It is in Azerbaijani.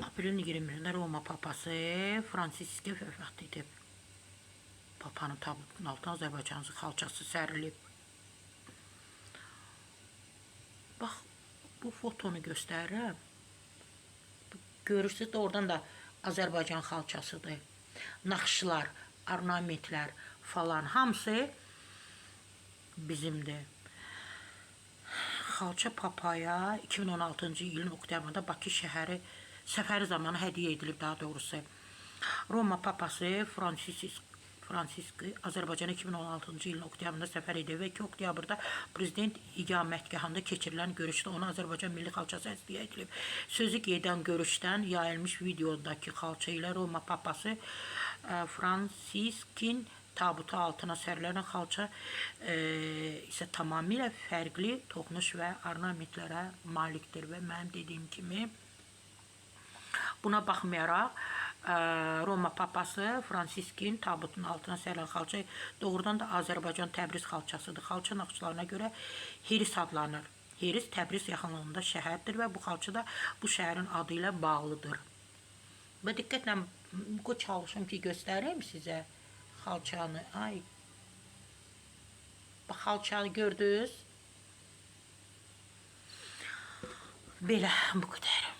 Aprelin 20-də Roma papası Fransiski vəfat edib. Papanın tabutunun altına Azərbaycanın xalçası sərilib. Bax, bu fotonu göstərirəm. Görürsünüz də oradan da Azərbaycan xalçasıdır. Naxışlar, ornamentlər falan hamısı bizimdir. Xalça papaya 2016-cı ilin oktyabrında Bakı şəhəri səfəri zamanı hədiyyə edilib, daha doğrusu. Roma papası Fransiski Azərbaycana 2016-cı ilin oktyabrında səfər edib və 2 oktyabrda prezident iqamətgahında keçirilən görüşdə ona Azərbaycan milli xalçası hədiyyə edilib. Sözü gedən görüşdən yayılmış videodakı xalça ilə Roma papası Fransiskin tabutu altına sərilən xalça isə tamamilə fərqli toxunuş və ornamentlərə malikdir və mənim dediyim kimi buna baxmayaraq Roma papası Fransiskin tabutunun altına sərilən xalça doğrudan da Azərbaycan Təbriz xalçasıdır. Xalça naxışlarına görə Heris adlanır. Heris Təbriz yaxınlığında şəhərdir və bu xalça da bu şəhərin adı ilə bağlıdır. Və diqqətlə çalışım ki, göstəreyim sizə xalçanı. Ay, bax, xalçanı gördünüz. Belə, bu qədər.